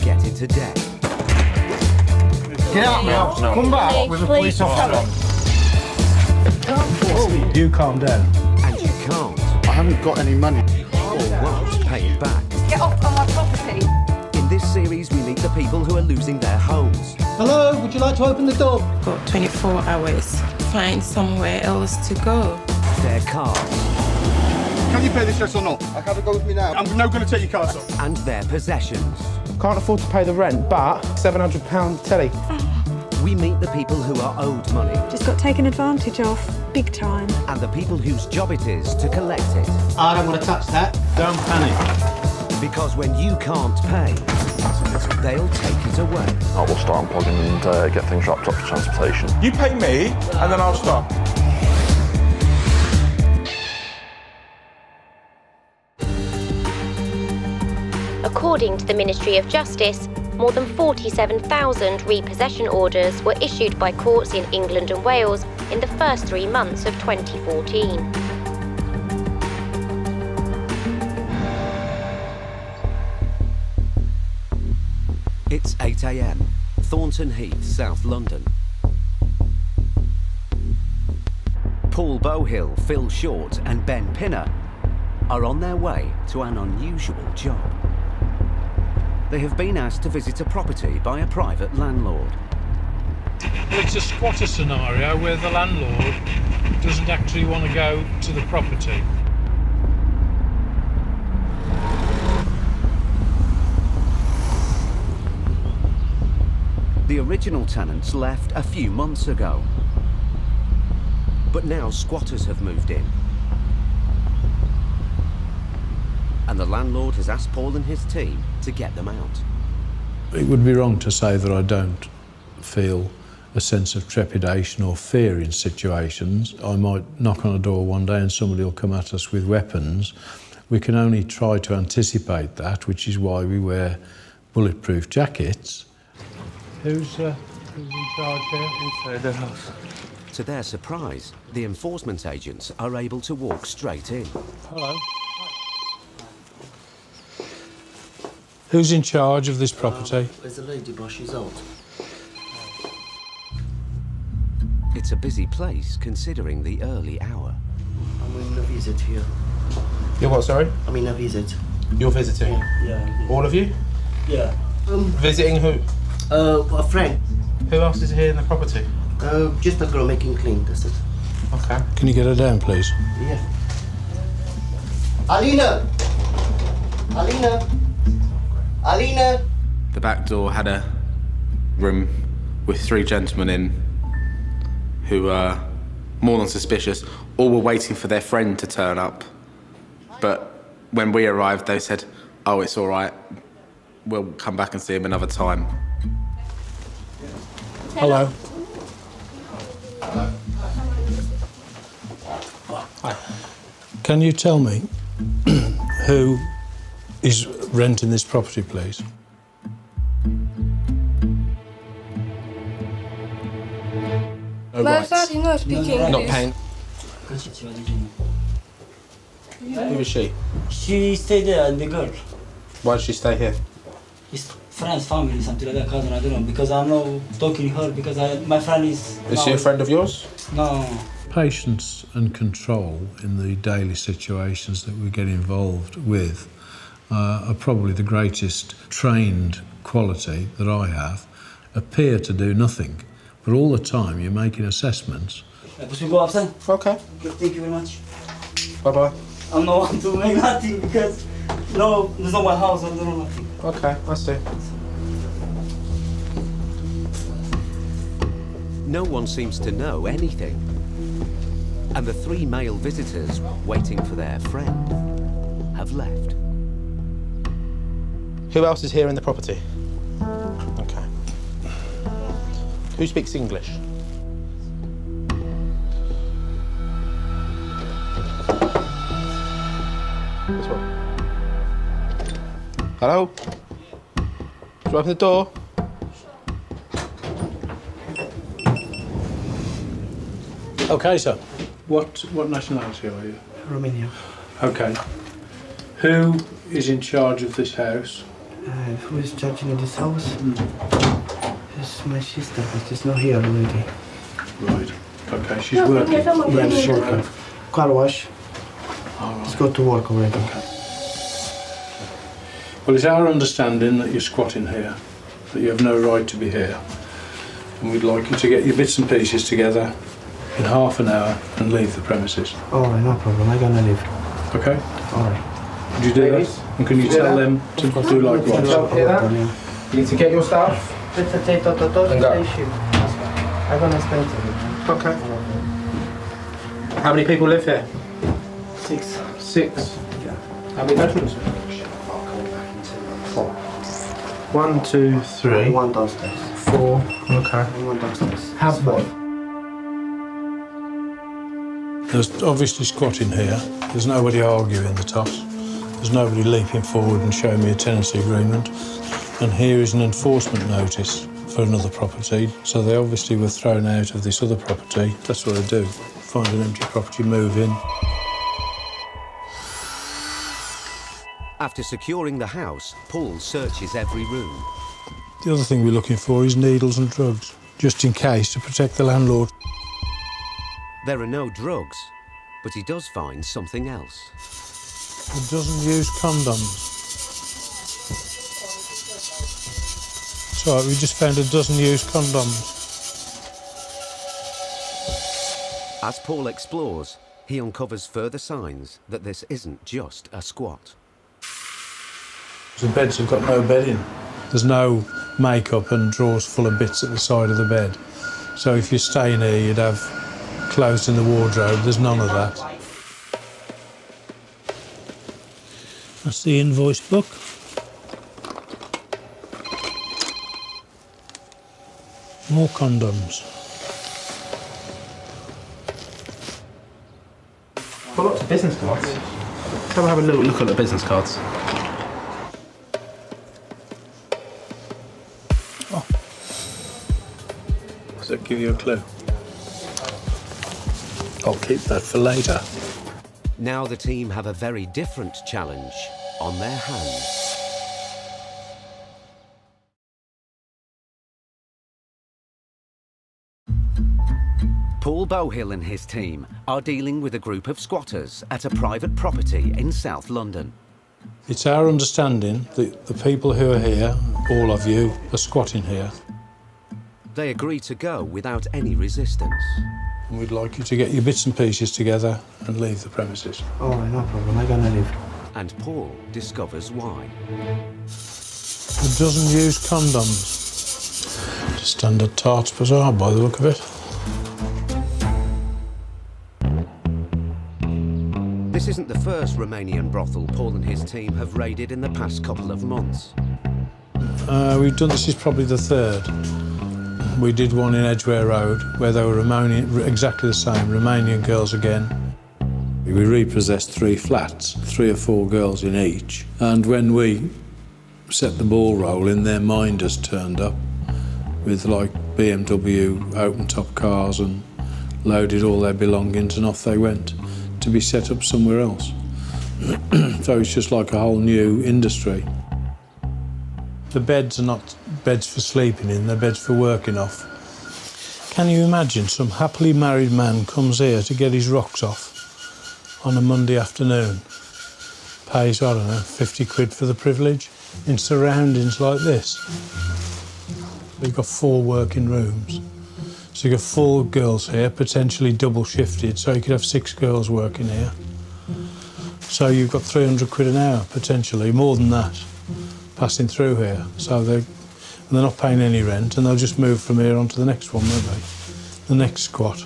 get into debt. Get out now. No. Come back with a police officer. You calm down. And you can't I haven't got any money. or won't pay it back. Get off on my property. In this series, we meet the people who are losing their homes. Hello, would you like to open the door? Got 24 hours. Find somewhere else to go. Their cars Can you pay this rest or not? I can't go with me now. I'm not going to take your cars off. and their possessions. Can't afford to pay the rent, but £700 telly. We meet the people who are owed money Just got taken advantage of, big time. and the people whose job it is to collect it. I don't want to touch that. Don't panic. Because when you can't pay, they'll take it away. I will start unplugging and get things wrapped up for transportation. You pay me, and then I'll stop. According to the Ministry of Justice, more than 47,000 repossession orders were issued by courts in England and Wales in the first 3 months of 2014. It's 8 a.m, Thornton Heath, South London. Paul Bowhill, Phil Short and Ben Pinner are on their way to an unusual job. They have been asked to visit a property by a private landlord. It's a squatter scenario where the landlord doesn't actually want to go to the property. The original tenants left a few months ago, but now squatters have moved in. And the landlord has asked Paul and his team to get them out. It would be wrong to say that I don't feel a sense of trepidation or fear in situations. I might knock on a door one day and somebody will come at us with weapons. We can only try to anticipate that, which is why we wear bulletproof jackets. Who's in charge here? Inside the house. To their surprise, the enforcement agents are able to walk straight in. Hello. Who's in charge of this property? There's a lady, but she's out. It's a busy place considering the early hour. I'm in a visit here. You're what, sorry? I'm in a visit. You're visiting? Yeah. All of you? Yeah. Visiting who? A friend. Who else is here in the property? Just a girl making clean, that's it. Okay. Can you get her down, please? Yeah. Alina! Alina! Alina! The back door had a room with 3 gentlemen in who were more than suspicious. All were waiting for their friend to turn up. But when we arrived, they said, "Oh, it's all right. We'll come back and see him another time." Hello. Hi. Can you tell me who is renting this property, please? No My rights. father is not speaking English. Not paying. Who is she? She stayed there and the girl. Why did she stay here? It's friends, family, something like that, cousin, I don't know. Because I'm not talking to her because my friend is... Is she a friend of yours? No. Patience and control in the daily situations that we get involved with are probably the greatest trained quality that I have. Appear to do nothing, but all the time you're making assessments. We go outside? Okay. Thank you very much. Bye-bye. I'm not want to make nothing because no, there's not my house, I don't know nothing. Okay, I see. No one seems to know anything. And the 3 male visitors waiting for their friend have left. Who else is here in the property? Okay. Who speaks English? This one. Hello? Should I open the door? Okay, sir. What nationality are you? Romania. Okay. Who is in charge of this house? Who is judging in this house? It's my sister, but she's not here already. Right. Okay, she's working. Yeah, she's working. Car wash. Let's go to work already. Well, it's our understanding that you're squatting here, that you have no right to be here. And we'd like you to get your bits and pieces together in half an hour and leave the premises. Alright, no problem. I'm gonna leave. Okay? Alright. Would you do that? And can you tell them to do likewise? You need to get your stuff. I'm gonna spend it. Okay. How many people live here? 6. 6. How many bedrooms? 4. 1, 2, 3. One downstairs. 4. Okay. And one downstairs. Have what? There's obviously squatting here. There's nobody arguing the toss. There's nobody leaping forward and showing me a tenancy agreement. And here is an enforcement notice for another property. So they obviously were thrown out of this other property. That's what they do. Find an empty property, move in. After securing the house, Paul searches every room. The other thing we're looking for is needles and drugs, just in case, to protect the landlord. There are no drugs, but he does find something else. It doesn't use condoms. It's all right, we just found a dozen used condoms. As Paul explores, he uncovers further signs that this isn't just a squat. The beds have got no bedding. There's no makeup and drawers full of bits at the side of the bed. So if you're staying here, you'd have clothes in the wardrobe. There's none of that. That's the invoice book. More condoms. Got lots of business cards. Come have a little look at the business cards. Oh. Does that give you a clue? I'll keep that for later. Now the team have a very different challenge on their hands. Paul Bowhill and his team are dealing with a group of squatters at a private property in South London. It's our understanding that the people who are here, all of you, are squatting here. They agree to go without any resistance. And we'd like you to get your bits and pieces together and leave the premises. Alright, no problem. I'm gonna leave. And Paul discovers why. It doesn't use condoms. Standard Tarts Bazaar by the look of it. This isn't the first Romanian brothel Paul and his team have raided in the past couple of months. We've done this is probably the third. We did one in Edgware Road where they were exactly the same, Romanian girls again. We repossessed 3 flats, 3 or 4 girls in each. And when we set the ball rolling, their minders turned up with like BMW open-top cars and loaded all their belongings and off they went to be set up somewhere else. So it's just like a whole new industry. The beds are not beds for sleeping in, they're beds for working off. Can you imagine some happily married man comes here to get his rocks off on a Monday afternoon, pays, I don't know, 50 quid for the privilege in surroundings like this? We've got 4 working rooms. So you've got 4 girls here, potentially double shifted, so you could have 6 girls working here. So you've got 300 quid an hour, potentially, more than that, passing through here. So they're not paying any rent, and they'll just move from here on to the next one, won't they? The next squat.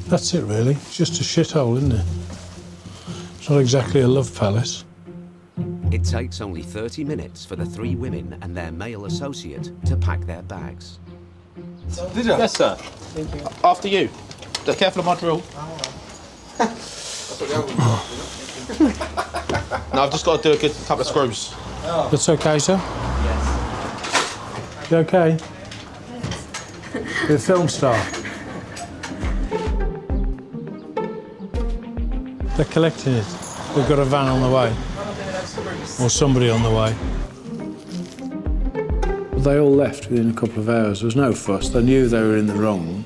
That's it, really. It's just a shithole, isn't it? It's not exactly a love palace. It takes only 30 minutes for the 3 women and their male associate to pack their bags. Did you? Yes, sir. Thank you. After you. Be careful of my drill. No, I've just got to do a good couple of screws. That's okay, sir? Yes. You okay? You're a film star. They're collecting it. We've got a van on the way. or somebody on the way. They all left within a couple of hours. There was no fuss. They knew they were in the wrong,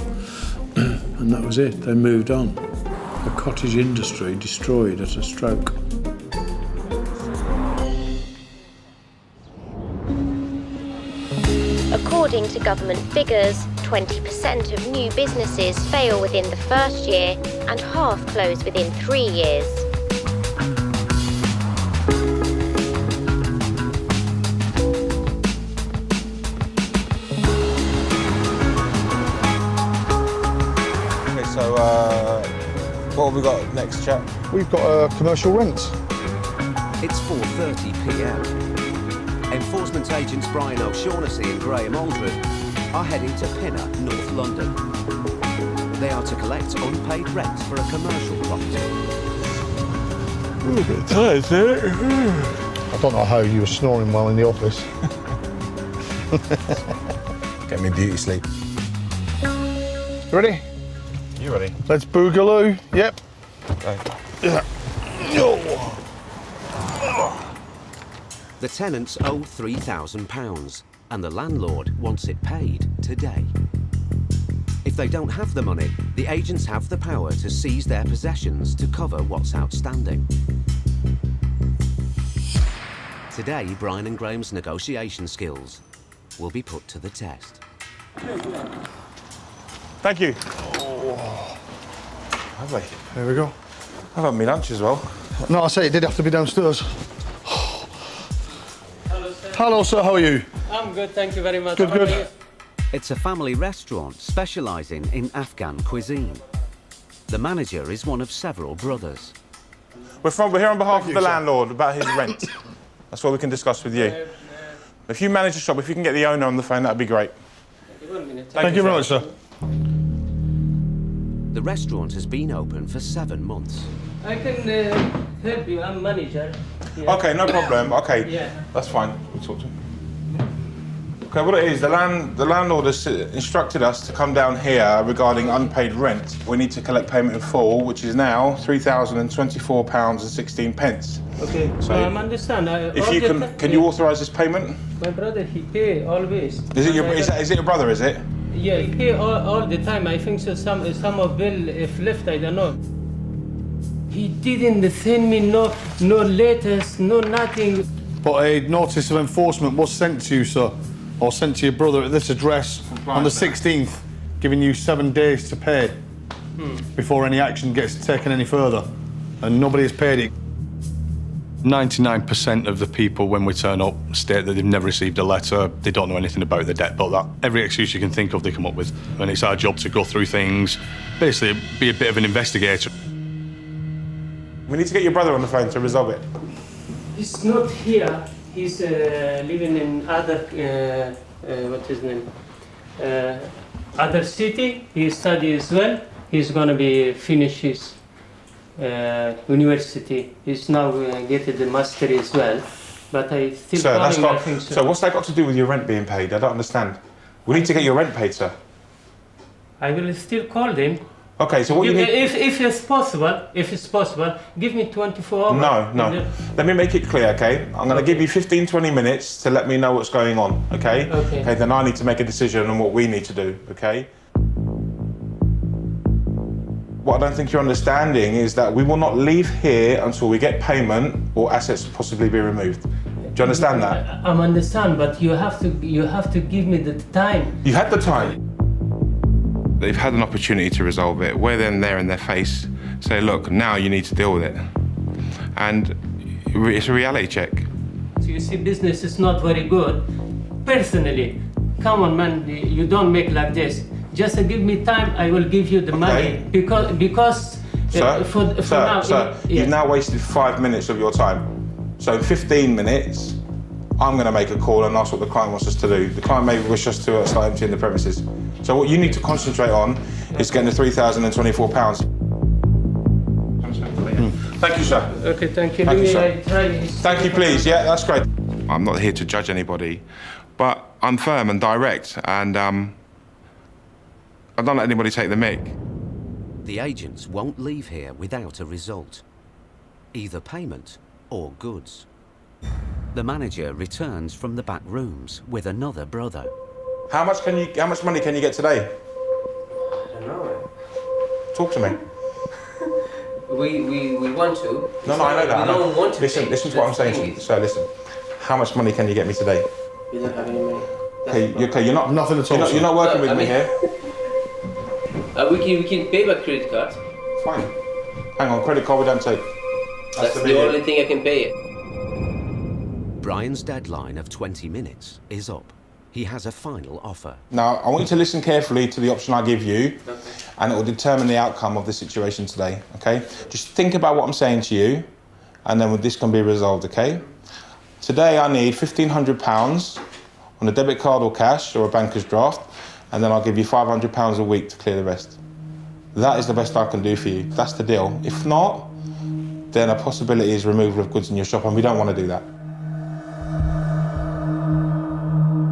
and that was it. They moved on. A cottage industry destroyed at a stroke. According to government figures, 20% of new businesses fail within the first year and half close within 3 years. So, what have we got next, chap? We've got commercial rents. It's 4:30 p.m. Enforcement agents Brian O'Shaughnessy and Graham Aldred are heading to Pinner, North London. They are to collect unpaid rent for a commercial property. Ooh, a bit tired, isn't it? I don't know how you were snoring while in the office. Get me beauty sleep. Ready? You ready? Let's boogaloo. Yep. Okay. Yeah. The tenants owe £3,000 and the landlord wants it paid today. If they don't have the money, the agents have the power to seize their possessions to cover what's outstanding. Today, Brian and Graham's negotiation skills will be put to the test. Thank you. Lovely. There we go. I've had my lunch as well. No, I say it did have to be downstairs. Hello, sir. Hello, sir. How are you? I'm good, thank you very much. Good, How are good. you? It's a family restaurant specialising in Afghan cuisine. The manager is one of several brothers. We're here on behalf of the sir. landlord about his rent. That's what we can discuss with you. If you manage the shop, if you can get the owner on the phone, that'd be great. 1 minute. Thank you very much, sir. The restaurant has been open for 7 months. I can help you. I'm manager. Yeah. Okay, no problem. Okay, Yeah. that's fine. We'll talk to him. Okay, what it is, the landlord has instructed us to come down here regarding unpaid rent. We need to collect payment in full, which is now £3,024.16. Okay, So, I understand. If you can you authorise this payment? My brother, he pay always. Is it is it your brother? Is it? Yeah, he pay all the time. I think so. Some of bill if left, I don't know. He didn't send me no letters, no nothing. But a notice of enforcement was sent to you, sir, or sent to your brother at this address on the 16th, giving you 7 days to pay before any action gets taken any further. And nobody has paid it. 99% of the people, when we turn up, state that they've never received a letter, they don't know anything about the debt, but that every excuse you can think of, they come up with. And it's our job to go through things, basically be a bit of an investigator. We need to get your brother on the phone to resolve it. He's not here. He's living in other what is his name? Other city. He studies as well. He's gonna be finish his university. He's now getting the master as well. But I still Sir, that's calling, got, I think so. so what's that got to do with your rent being paid? I don't understand. We need to get your rent paid, sir. I will still call them. Okay, so what you need... If it's possible, give me 24 hours. No. Let me make it clear, okay? I'm going to give you 15, 20 minutes to let me know what's going on, okay? Okay. Okay, then I need to make a decision on what we need to do, okay? What I don't think you're understanding is that we will not leave here until we get payment or assets possibly be removed. Do you understand that? I understand, but you have to give me the time. You had the time. They've had an opportunity to resolve it. We're then there in their face, say, look, now you need to deal with it. And it's a reality check. So you see, business is not very good. Personally, come on, man, you don't make like this. Just give me time, I will give you the money. Because Sir, now... you've now wasted 5 minutes of your time. So in 15 minutes, I'm going to make a call and ask what the client wants us to do. The client may wish us to start emptying the premises. So what you need to concentrate on is getting the £3,024. Thank you, sir. Okay, thank you. Thank you, sir. Thank you, please. Yeah, that's great. I'm not here to judge anybody, but I'm firm and direct, and I don't let anybody take the mick. The agents won't leave here without a result. Either payment or goods. The manager returns from the back rooms with another brother. How much money can you get today? I don't know. Talk to me. We want to. No, I know that. We don't want to. Listen to what I'm saying to you. So listen. How much money can you get me today? We don't have any money. Okay, you're not nothing at all. You're not working with me here. We can pay by credit card. Fine. Hang on, credit card we don't take. That's the only thing I can pay it. Brian's deadline of 20 minutes is up. He has a final offer. Now, I want you to listen carefully to the option I give you, and it will determine the outcome of the situation today, okay? Just think about what I'm saying to you, and then this can be resolved, okay? Today, I need £1,500 on a debit card or cash or a banker's draft, and then I'll give you £500 a week to clear the rest. That is the best I can do for you. That's the deal. If not, then a possibility is removal of goods in your shop, and we don't want to do that.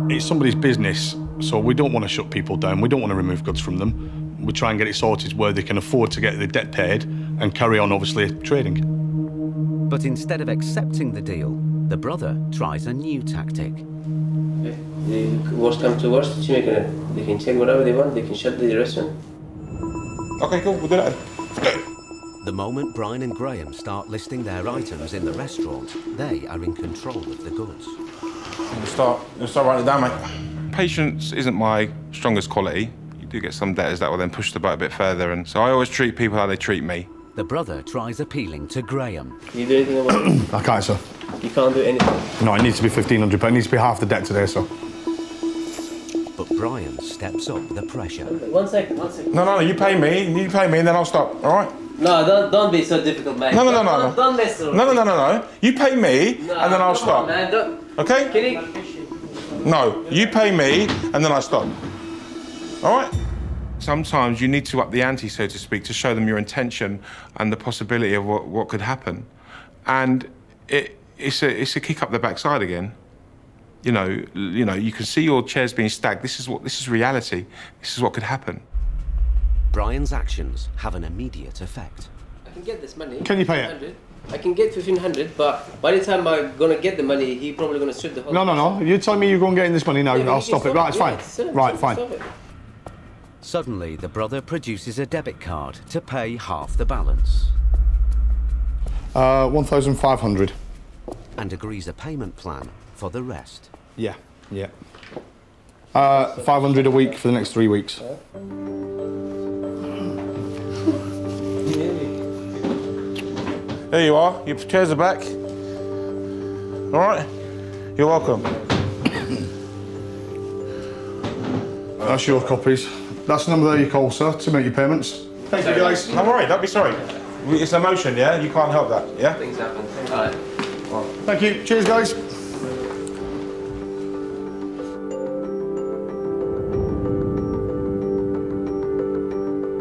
It's somebody's business, so we don't want to shut people down. We don't want to remove goods from them. We try and get it sorted where they can afford to get the debt paid and carry on, obviously, trading. But instead of accepting the deal, the brother tries a new tactic. The worst come to worst, they can take whatever they want, they can shut the restaurant. Okay, cool, we'll do that. The moment Brian and Graham start listing their items in the restaurant, they are in control of the goods. We'll start writing it down, mate. Patience isn't my strongest quality. You do get some debtors that will then push the boat a bit further, and so I always treat people how they treat me. The brother tries appealing to Graham. Can you do anything about it? I can't, sir. You can't do anything? No, it needs to be £1,500. It needs to be half the debt today, sir. But Brian steps up the pressure. One second. No, you pay me, and then I'll stop, all right? No, don't be so difficult, mate. No. Don't mess around. No. You pay me, and then I'll stop. On, man. Don't. Okay? Can you... No, you pay me, and then I stop. All right? Sometimes you need to up the ante, so to speak, to show them your intention and the possibility of what could happen. And it's a kick up the backside again. You know, you can see your chairs being stacked. This is reality. This is what could happen. Brian's actions have an immediate effect. I can get this money. Can you pay it? I can get 1,500, but by the time I'm gonna get the money, he probably gonna strip the whole. No. You tell me you're going to get in this money now. Yeah, I'll stop it. Right, it's fine. Fine. Stop it. Suddenly, the brother produces a debit card to pay half the balance. 1,500. And agrees a payment plan for the rest. Yeah. 500 a week for the next 3 weeks. There you are. Your chairs are back. All right? You're welcome. That's your copies. That's the number that you call, sir, to make your payments. Thank you, guys. Don't worry. Don't be sorry. It's emotion, yeah? You can't help that, yeah? Things happen. All right. Thank you. Cheers, guys.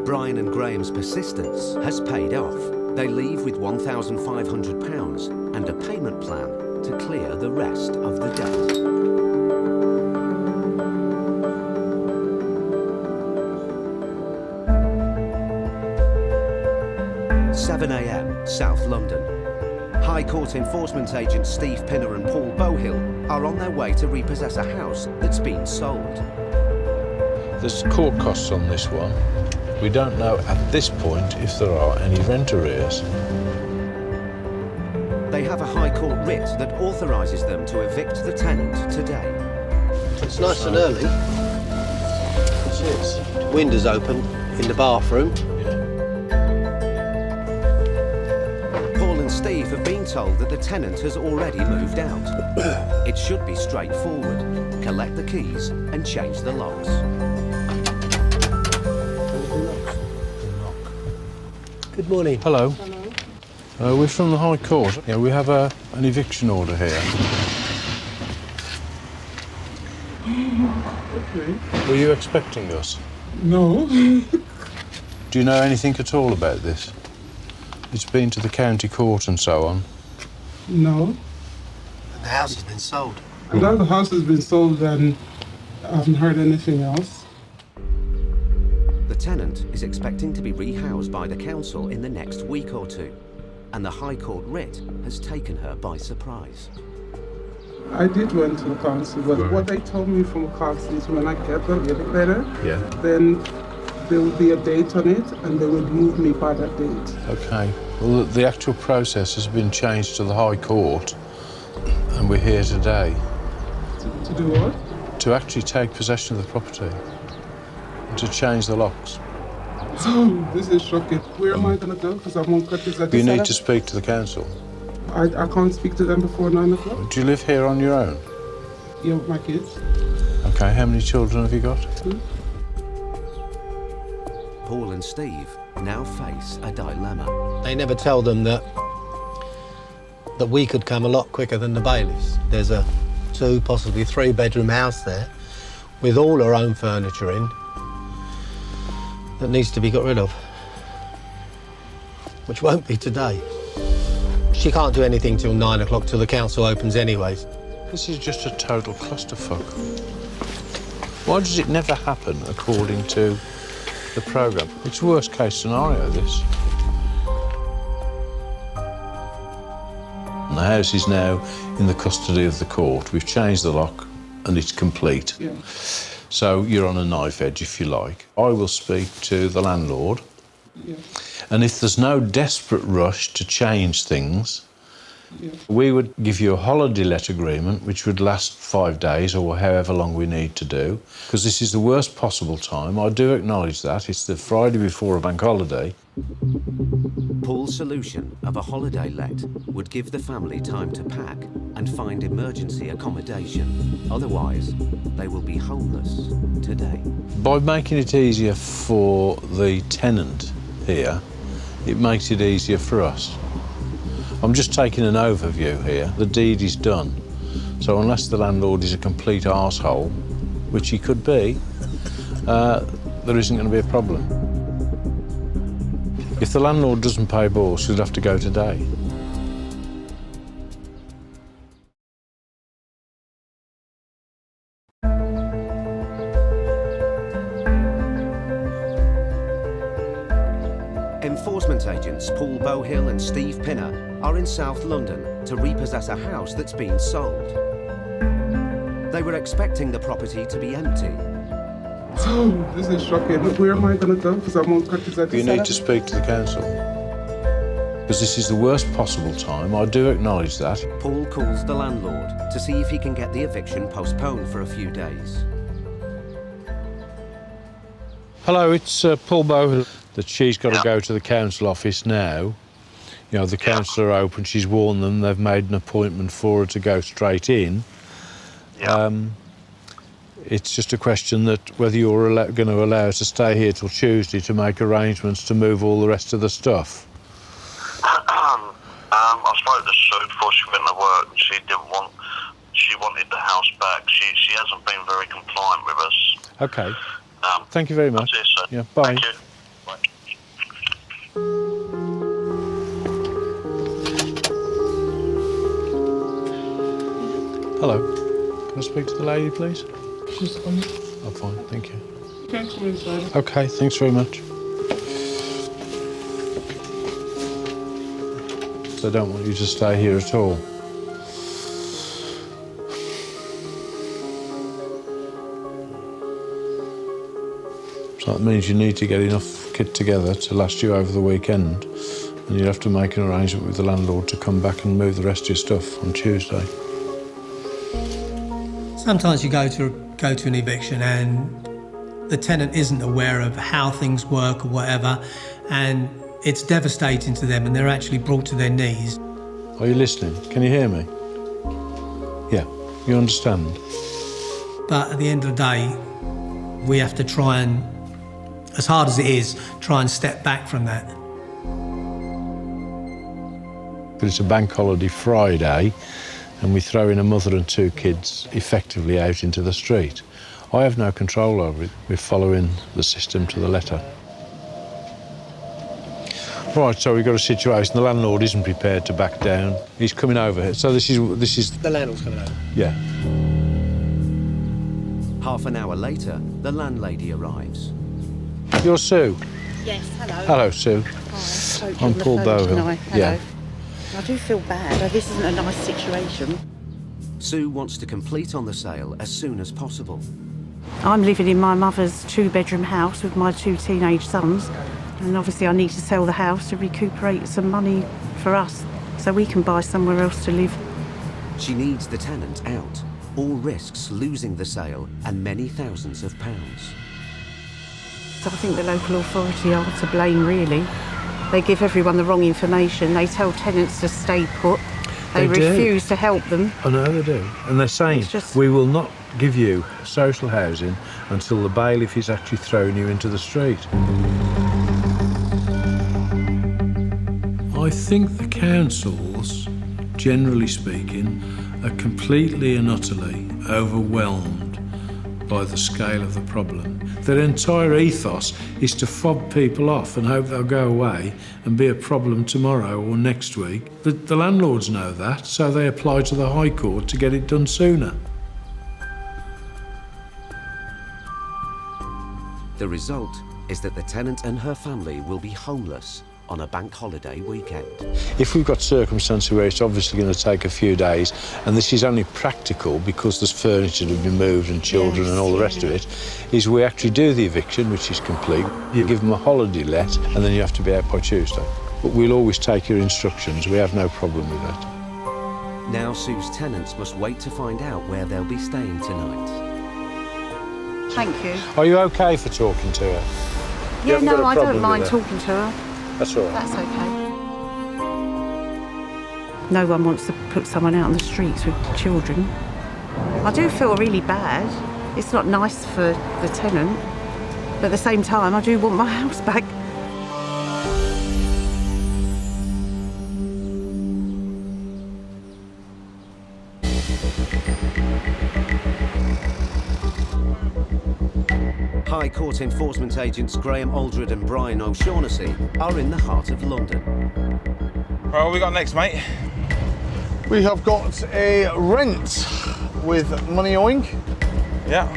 Brian and Graham's persistence has paid off. They leave with £1,500 and a payment plan to clear the rest of the debt. 7 a.m, South London. High Court enforcement agents Steve Pinner and Paul Bowhill are on their way to repossess a house that's been sold. There's court costs on this one. We don't know at this point if there are any rent arrears. They have a High Court writ that authorises them to evict the tenant today. It's nice and early. It's windows open in the bathroom. Paul and Steve have been told that the tenant has already moved out. It should be straightforward. Collect the keys and change the locks. Good morning. Hello. We're from the High Court. Yeah, we have an eviction order here. Okay. Were you expecting us? No. Do you know anything at all about this? It's been to the county court and so on. No. The house has been sold. I know the house has been sold and I haven't heard anything else. The tenant is expecting to be rehoused by the council in the next week or two, and the High Court writ has taken her by surprise. I did went to the council, but what they told me from council is when I get the letter, then there will be a date on it and they will move me by that date. Okay. Well, the actual process has been changed to the High Court, and we're here today. To do what? To actually take possession of the property, and to change the locks. Oh, this is shocking. Where am I going to go? Because I'm on crutches. You need to speak to the council. I can't speak to them before 9 o'clock. Do you live here on your own? Yeah, with my kids. Okay, how many children have you got? 2. Paul and Steve now face a dilemma. They never tell them that we could come a lot quicker than the bailiffs. There's a 2, possibly 3-bedroom house there with all her own furniture in that needs to be got rid of, which won't be today. She can't do anything till 9 o'clock till the council opens anyways. This is just a total clusterfuck. Why does it never happen according to the programme? It's worst case scenario, this. And the house is now in the custody of the court. We've changed the lock and it's complete. Yeah. So you're on a knife edge, if you like. I will speak to the landlord. Yeah. And if there's no desperate rush to change things, Yeah. we would give you a holiday let agreement, which would last 5 days or however long we need to do, because this is the worst possible time. I do acknowledge that. It's the Friday before a bank holiday. Paul's solution of a holiday let would give the family time to pack and find emergency accommodation. Otherwise, they will be homeless today. By making it easier for the tenant here, it makes it easier for us. I'm just taking an overview here. The deed is done. So unless the landlord is a complete arsehole, which he could be, there isn't going to be a problem. If the landlord doesn't pay bills, he'll have to go today. Enforcement agents Paul Bowhill and Steve Pinner are in South London to repossess a house that's been sold. They were expecting the property to be empty. Oh, this is shocking. Where am I going to go? Because I'm on crutches. You need to speak to the council. Because this is the worst possible time. I do acknowledge that. Paul calls the landlord to see if he can get the eviction postponed for a few days. Hello, it's Paul Bowhill. That she's got to go to the council office now. You know, the council are open. She's warned them. They've made an appointment for her to go straight in. It's just a question that whether you're going to allow her to stay here till Tuesday to make arrangements to move all the rest of the stuff. I spoke to Sue before she went to work. She wanted the house back. She hasn't been very compliant with us. Okay. Thank you very much. That's it, sir. Yeah, bye. Thank you. Bye. Hello. Can I speak to the lady, please? She's coming. Oh, fine. Thank you. Okay, come inside. Okay, thanks very much. So I don't want you to stay here at all. So that means you need to get enough kit together to last you over the weekend, and you'll have to make an arrangement with the landlord to come back and move the rest of your stuff on Tuesday. Sometimes you go to an eviction and the tenant isn't aware of how things work or whatever, and it's devastating to them and they're actually brought to their knees. Are you listening? Can you hear me? Yeah, you understand? But at the end of the day, we have to try and, as hard as it is, try and step back from that. But it's a bank holiday Friday, and we throw in a mother and 2 kids effectively out into the street. I have no control over it. We're following the system to the letter. Right, so we've got a situation. The landlord isn't prepared to back down. He's coming over here. So this is... The landlord's coming over? Yeah. Half an hour later, the landlady arrives. You're Sue? Yes, hello. Hello, Sue. Hi, I'm Paul Bowhill. Hello. Yeah. I do feel bad. This isn't a nice situation. Sue wants to complete on the sale as soon as possible. I'm living in my mother's two-bedroom house with my two teenage sons, and obviously I need to sell the house to recuperate some money for us so we can buy somewhere else to live. She needs the tenant out. All risks losing the sale and many thousands of pounds. So I think the local authority are to blame, really. They give everyone the wrong information. They tell tenants to stay put. They refuse to help them. I know they do. And they're saying, we will not give you social housing until the bailiff is actually throwing you into the street. I think the councils, generally speaking, are completely and utterly overwhelmed by the scale of the problem. Their entire ethos is to fob people off and hope they'll go away and be a problem tomorrow or next week. The landlords know that, so they apply to the High Court to get it done sooner. The result is that the tenant and her family will be homeless on a bank holiday weekend. If we've got circumstances where it's obviously going to take a few days, and this is only practical because there's furniture to be moved and children and all the rest of it, is we actually do the eviction, which is complete, you give them a holiday let, and then you have to be out by Tuesday. But we'll always take your instructions, we have no problem with that. Now Sue's tenants must wait to find out where they'll be staying tonight. Thank you. Are you OK for talking to her? Yeah, no, I don't mind talking to her. That's all right. That's okay. No one wants to put someone out on the streets with children. I do feel really bad. It's not nice for the tenant, but at the same time, I do want my house back. High Court enforcement agents Graham Aldred and Brian O'Shaughnessy are in the heart of London. Right, what we got next, mate? We have got a rent with money owing. Yeah.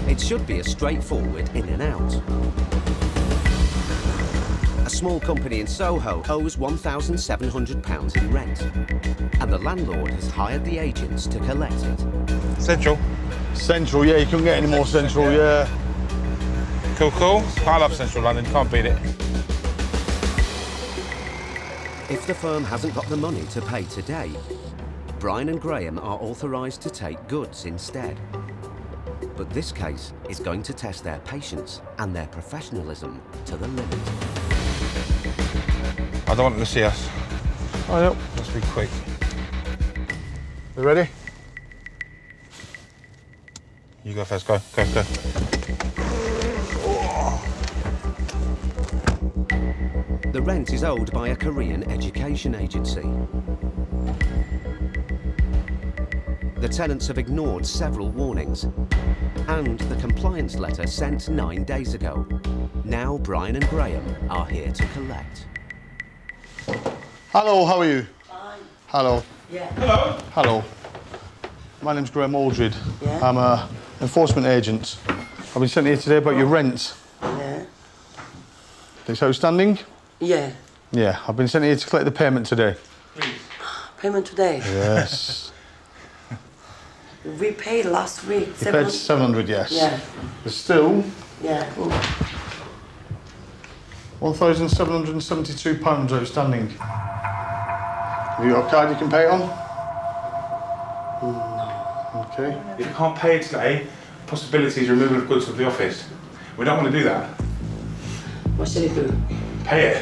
It should be a straightforward in and out. A small company in Soho owes £1,700 in rent, and the landlord has hired the agents to collect it. Central. Central, yeah, you couldn't get any more central, yeah. Cool, cool. I love Central London, can't beat it. If the firm hasn't got the money to pay today, Brian and Graham are authorised to take goods instead. But this case is going to test their patience and their professionalism to the limit. I don't want them to see us. Oh, yep. Let's be quick. You ready? You go first, go. The rent is owed by a Korean education agency. The tenants have ignored several warnings, and the compliance letter sent 9 days ago. Now Brian and Graham are here to collect. Hello, how are you? Fine. Hello. Yeah. Hello. Hello. My name's Graham Aldred. Yeah. I'm an enforcement agent. I've been sent here today about your rent. Yeah. It's outstanding? Yeah. Yeah, I've been sent here to collect the payment today. Payment today? Yes. We paid last week. You paid 700, yes. Yeah. There's still Yeah. £1,772 outstanding. Have you got a card you can pay it on? No. Okay. If you can't pay it today, possibility is removal of goods from the office. We don't want to do that. What should I do? Pay it.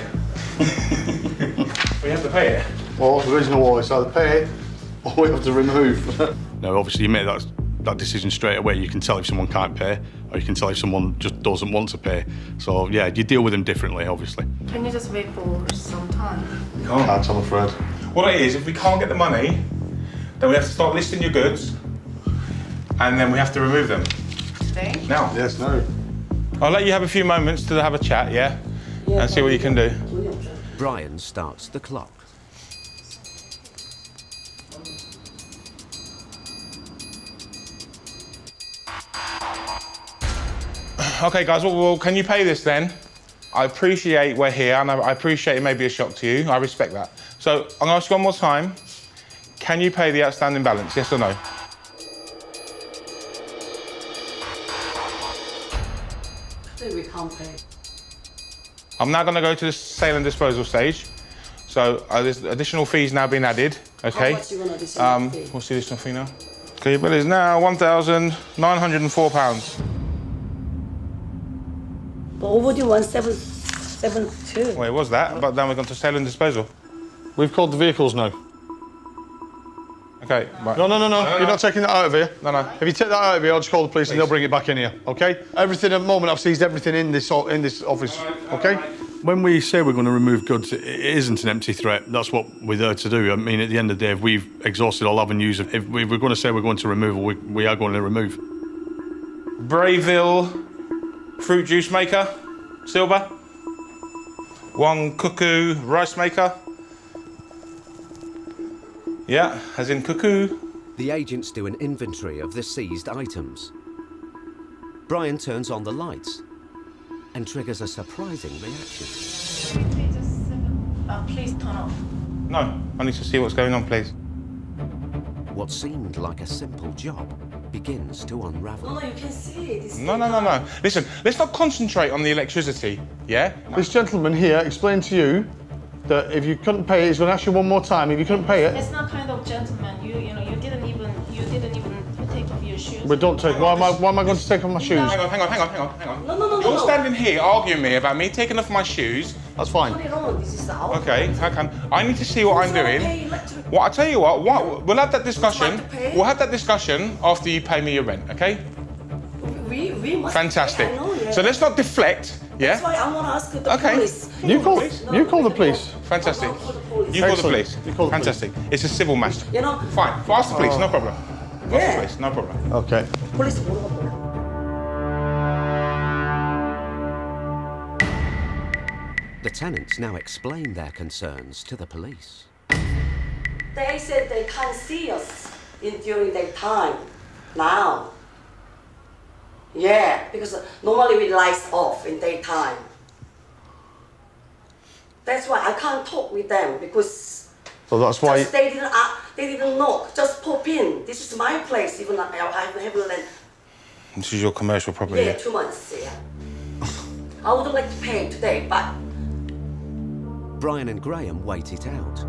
We have to pay it. Well, there is no way. It's either pay it or we have to remove. No, obviously you make that decision straight away. You can tell if someone can't pay, or you can tell if someone just doesn't want to pay. So yeah, you deal with them differently, obviously. Can you just wait for some time? Can't, I'm afraid. What it is, if we can't get the money, then we have to start listing your goods, and then we have to remove them. Today? Now. Yes, no. I'll let you have a few moments to have a chat, yeah? And see what you can do. Brian starts the clock. Okay, guys, well, can you pay this then? I appreciate we're here, and I appreciate it may be a shock to you. I respect that. So I'm going to ask you one more time. Can you pay the outstanding balance, yes or no? can't pay. I'm now going to go to the sale and disposal stage. So there's additional fees now being added. Okay. How much you want additional fee? What's the additional fee now? Okay, your bill is now £1,904. But overdue 1772. Well, it was that, but then we're going to sale and disposal. We've called the vehicles now. Okay, right. No. You're not taking that out of here. No. If you take that out of here, I'll just call the police and they'll bring it back in here, okay? Everything at the moment, I've seized everything in this office, okay? When we say we're going to remove goods, it isn't an empty threat. That's what we're there to do. I mean, at the end of the day, if we've exhausted all avenues, if we're going to say we're going to remove, we are going to remove. Brayville fruit juice maker, silver. One cuckoo rice maker. Yeah, as in cuckoo. The agents do an inventory of the seized items. Brian turns on the lights and triggers a surprising reaction. Please turn off. No, I need to see what's going on, please. What seemed like a simple job begins to unravel. No, you can see it. No. Listen, let's not concentrate on the electricity, yeah? This gentleman here explained to you that if you couldn't pay it, he's going to ask you one more time. If you couldn't pay it... It's not kind of gentleman. You didn't even take off your shoes. But don't take... Why am I going to take off my shoes? Hang on. No. You're standing here arguing me about me taking off my shoes. That's fine. This is the house. Okay, how come? I need to see what I'm doing. Well, I tell you what, we'll have that discussion. We'll have that discussion after you pay me your rent, okay? We must Fantastic. pay, I know, yeah. So let's not deflect, yeah? That's why I want to ask the police. You call the police. Fantastic. You call the police. Fantastic. It's a civil matter. You know? Fine. Ask the police, no problem. Ask the police, no problem. Okay. Police. The tenants now explain their concerns to the police. They said they can't see us during daytime. Now. Yeah, because normally we lights off in daytime. That's why I can't talk with them because So that's why... just they didn't knock. Just pop in. This is my place. Even I have land. This is your commercial property. Yeah, 2 months. Yeah. I would like to pay today, but Brian and Graham wait it out.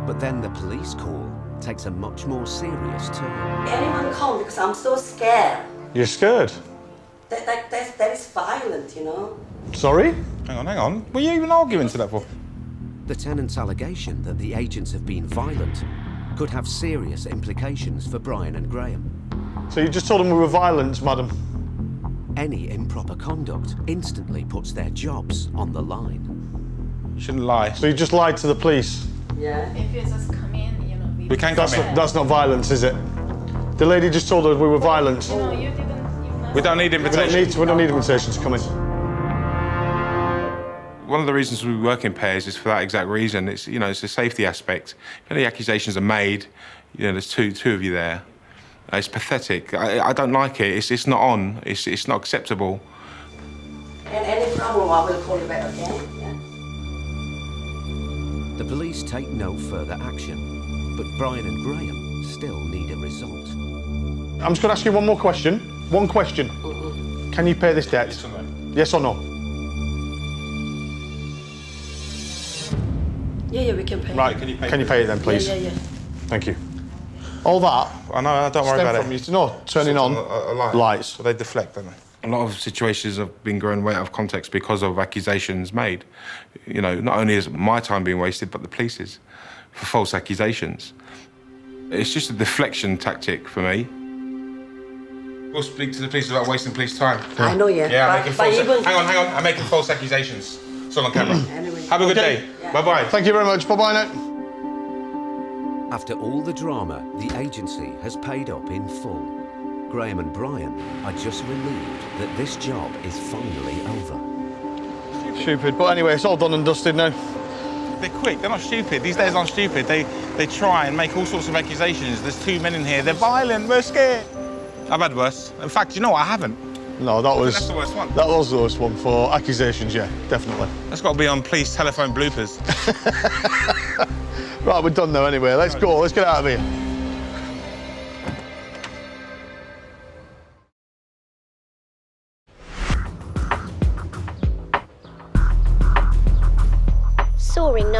But then the police call takes a much more serious turn. anyone come because I'm so scared. You're scared? That is violent, you know. Sorry? Hang on. What are you even arguing to that for? The tenant's allegation that the agents have been violent could have serious implications for Brian and Graham. So you just told them we were violent, madam? Any improper conduct instantly puts their jobs on the line. You shouldn't lie. So you just lied to the police? Yeah. If you just come in, we can't come in. That's not violence, is it? The lady just told us we were violent. You didn't. We don't need invitation. We don't need invitation to come in. One of the reasons we work in pairs is for that exact reason. It's it's a safety aspect. If any accusations are made, there's two of you there. It's pathetic. I don't like it. It's not on. It's not acceptable. And any problem, I will call you back again. Yeah. The police take no further action, but Brian and Graham still need a result. I'm just going to ask you one more question. One question. Can you pay this debt? Yes or no? Yeah, we can pay. Right, can you pay it then, please? Yeah. Thank you. All that... I know, don't worry about it. Turning on lights. So they deflect, don't they? A lot of situations have been grown way out of context because of accusations made. Not only is my time being wasted, but the police's for false accusations. It's just a deflection tactic for me. We'll speak to the police about wasting police time. I know, yeah. Yeah, hang on. I'm making false accusations. It's all on camera. Anyway. Have a good day. Yeah. Bye-bye. Thank you very much. Bye-bye now. After all the drama, the agency has paid up in full. Graham and Brian are just relieved that this job is finally over. Stupid, but anyway, it's all done and dusted now. They're quick, they're not stupid. These days aren't stupid. They try and make all sorts of accusations. There's 2 men in here, they're violent, we're scared. I've had worse. In fact, I haven't. No, that's the worst one. That was the worst one for accusations, yeah, definitely. That's got to be on police telephone bloopers. Right, we're done now anyway. Let's go, let's get out of here.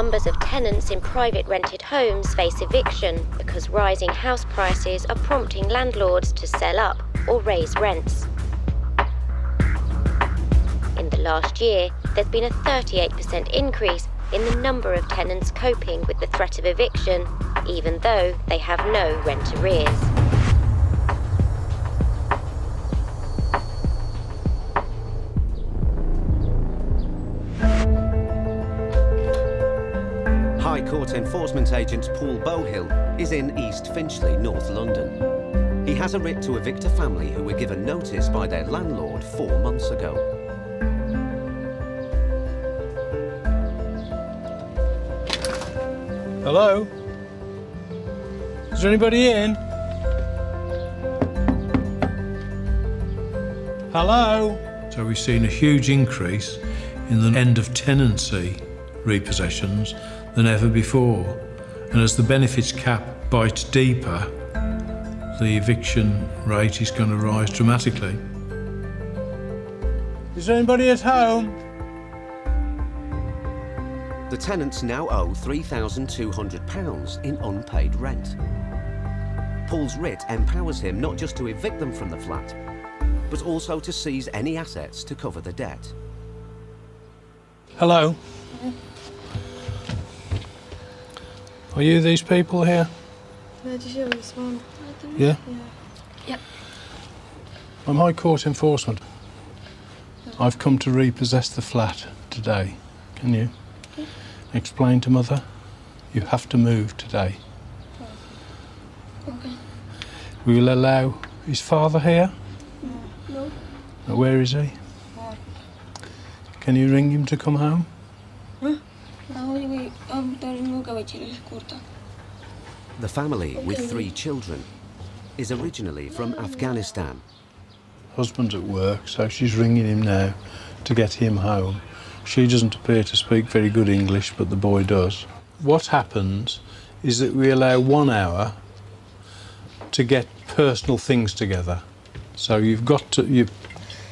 numbers of tenants in private rented homes face eviction because rising house prices are prompting landlords to sell up or raise rents. In the last year, there's been a 38% increase in the number of tenants coping with the threat of eviction, even though they have no rent arrears. High Court Enforcement Agent Paul Bowhill is in East Finchley, North London. He has a writ to evict a family who were given notice by their landlord 4 months ago. Hello? Is there anybody in? Hello? So we've seen a huge increase in the end of tenancy repossessions than ever before. And as the benefits cap bites deeper, the eviction rate is going to rise dramatically. Is there anybody at home? The tenants now owe £3,200 in unpaid rent. Paul's writ empowers him not just to evict them from the flat, but also to seize any assets to cover the debt. Hello? Are you these people here? Yeah? Yep. I'm High Court Enforcement. I've come to repossess the flat today. Can you explain to Mother? You have to move today. Okay. We will allow his father here? No. Now, where is he? Can you ring him to come home? The family, with 3 children, is originally from Afghanistan. Husband's at work, so she's ringing him now to get him home. She doesn't appear to speak very good English, but the boy does. What happens is that we allow 1 hour to get personal things together. So you've got to, your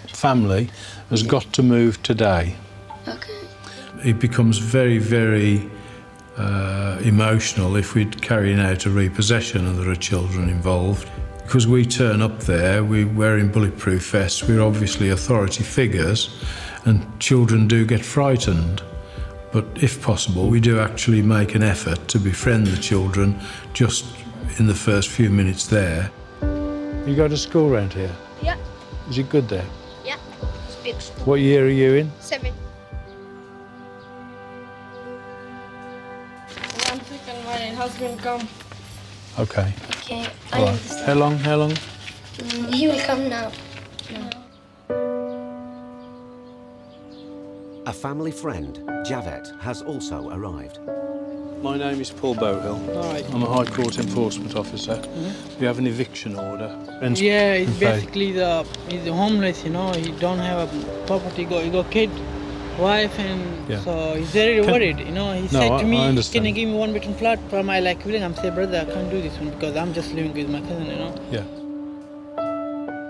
family has got to move today. Okay. It becomes very, very emotional if we're carrying out a repossession and there are children involved. Because we turn up there, we're wearing bulletproof vests, we're obviously authority figures, and children do get frightened. But if possible, we do actually make an effort to befriend the children just in the first few minutes there. You go to school around here? Yeah. Is it good there? Yeah. Speak school. What year are you in? 7. 1 second, my husband come. Okay. Okay. All right. How long? How long? He will come now. A family friend, Javet, has also arrived. My name is Paul Bowhill. All right. I'm a High Court Enforcement Officer. We have an eviction order. Yeah, it's basically he's homeless, you know. He don't have a property. He got kid, wife, and so he's very worried, you know. He said to me, "Can you give me 1-bedroom flat for my living?" I'm saying, "Brother, I can't do this one because I'm just living with my cousin, you know." Yeah.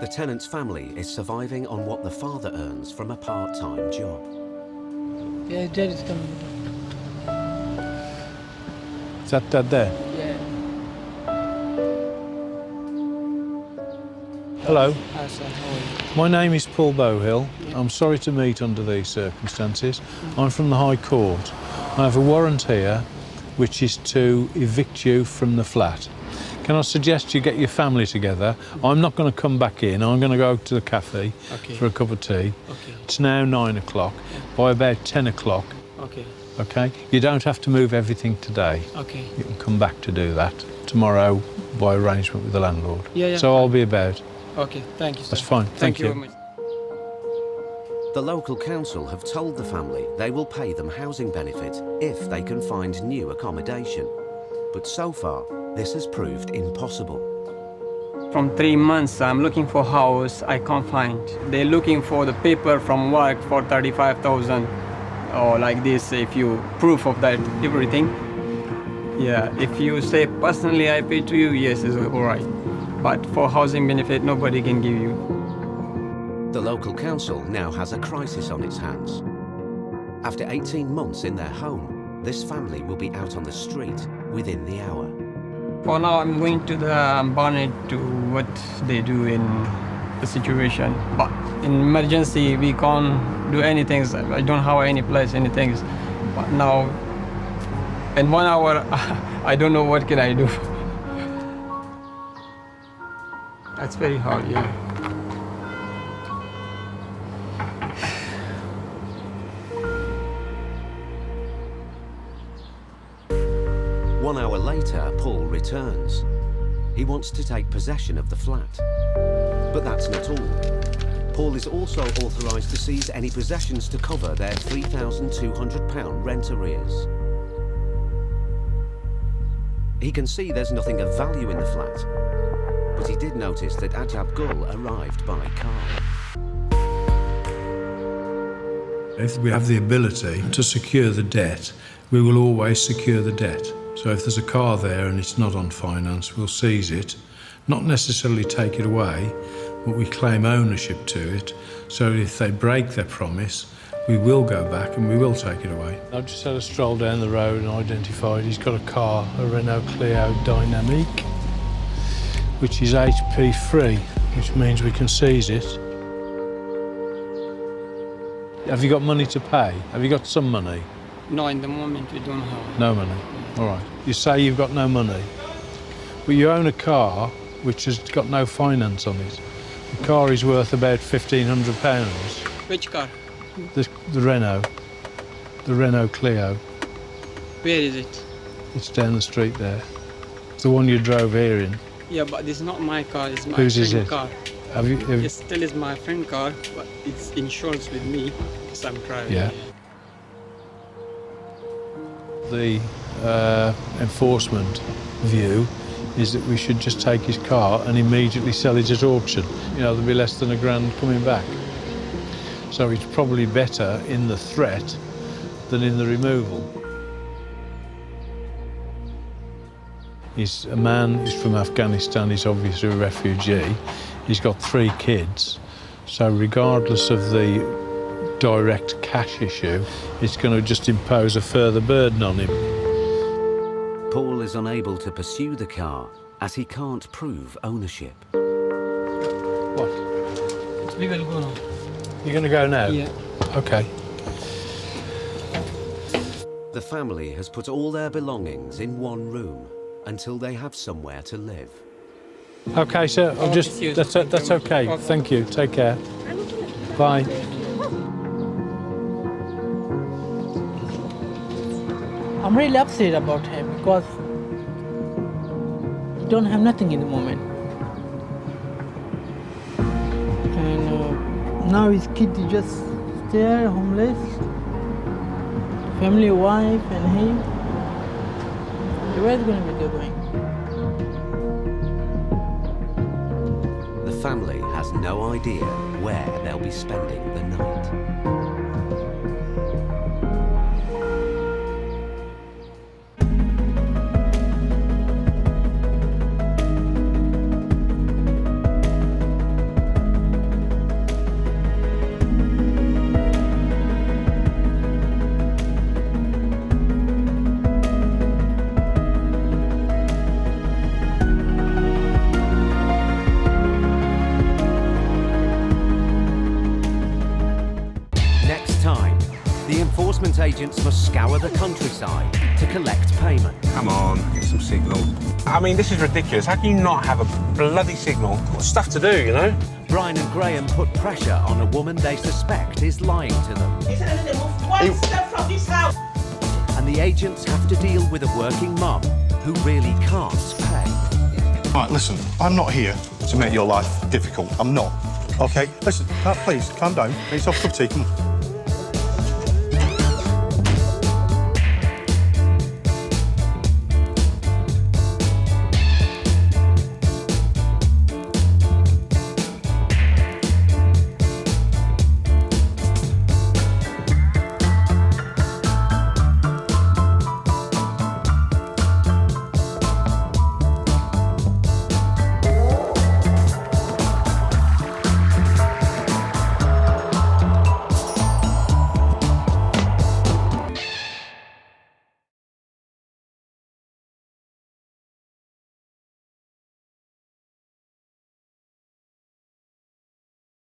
The tenant's family is surviving on what the father earns from a part-time job. Yeah, his dad is coming. Is that Dad there? Yeah. Hello. Hi, sir. How are you? My name is Paul Bowhill. I'm sorry to meet under these circumstances. I'm from the High Court. I have a warrant here which is to evict you from the flat. Can I suggest you get your family together? I'm not going to come back in. I'm going to go to the cafe for a cup of tea. Okay. It's now 9 o'clock. By about 10 o'clock. Okay. Okay? You don't have to move everything today. Okay. You can come back to do that tomorrow by arrangement with the landlord. Yeah. So I'll be about. Okay, thank you, sir. That's fine. Thank you. Very much. The local council have told the family they will pay them housing benefit if they can find new accommodation. But so far, this has proved impossible. From 3 months, I'm looking for house, I can't find. They're looking for the paper from work for 35,000 or like this, if you proof of that, everything. Yeah, if you say personally I pay to you, yes, it's all right. But for housing benefit, nobody can give you. The local council now has a crisis on its hands. After 18 months in their home, this family will be out on the street within the hour. For now, I'm going to the bonnet to what they do in the situation. But in emergency, we can't do anything. I don't have any place, anything. But now, in 1 hour, I don't know what can I do. That's very hard, yeah. One hour later, Paul returns. He wants to take possession of the flat. But that's not all. Paul is also authorised to seize any possessions to cover their £3,200 rent arrears. He can see there's nothing of value in the flat, but he did notice that Ajab Gul arrived by car. If we have the ability to secure the debt, we will always secure the debt. So if there's a car there and it's not on finance, we'll seize it, not necessarily take it away, but we claim ownership to it. So if they break their promise, we will go back and we will take it away. I've just had a stroll down the road and identified he's got a car, a Renault Clio Dynamique, which is HP free, which means we can seize it. Have you got money to pay? Have you got some money? No, in the moment we don't have. No money. All right. You say you've got no money, but you own a car which has got no finance on it. The car is worth about £1,500. Which car? The Renault Clio. Where is it? It's down the street there. It's the one you drove here in. Yeah, but this is not my car, it's my Whose is friend's it? car. Have you? It still is my friend's car, but it's insurance with me, because I'm driving. Yeah. The enforcement view is that we should just take his car and immediately sell it at auction. You know, there'll be less than £1,000 coming back. So it's probably better in the threat than in the removal. He's a man, he's from Afghanistan, he's obviously a refugee. He's got 3 kids. So regardless of the direct cash issue, it's going to just impose a further burden on him. Paul is unable to pursue the car as he can't prove ownership. What? We will go now. You're going to go now? Yeah. OK. The family has put all their belongings in one room until they have somewhere to live. OK, sir, I'll just... That's OK. Thank you. Take care. Bye. I'm really upset about him because he don't have nothing in the moment. And now his kid is just there, homeless. Family, wife and him. Where's going to be going? The family has no idea where they'll be spending the night. Enforcement agents must scour the countryside to collect payment. Come on, get some signal. I mean, this is ridiculous. How can you not have a bloody signal? Got stuff to do, you know? Brian and Graham put pressure on a woman they suspect is lying to them. One step from this house. And the agents have to deal with a working mum who really can't pay. Right, listen, I'm not here to make your life difficult. I'm not. OK? Listen, please, calm down. Make yourself a cup of tea. Come on.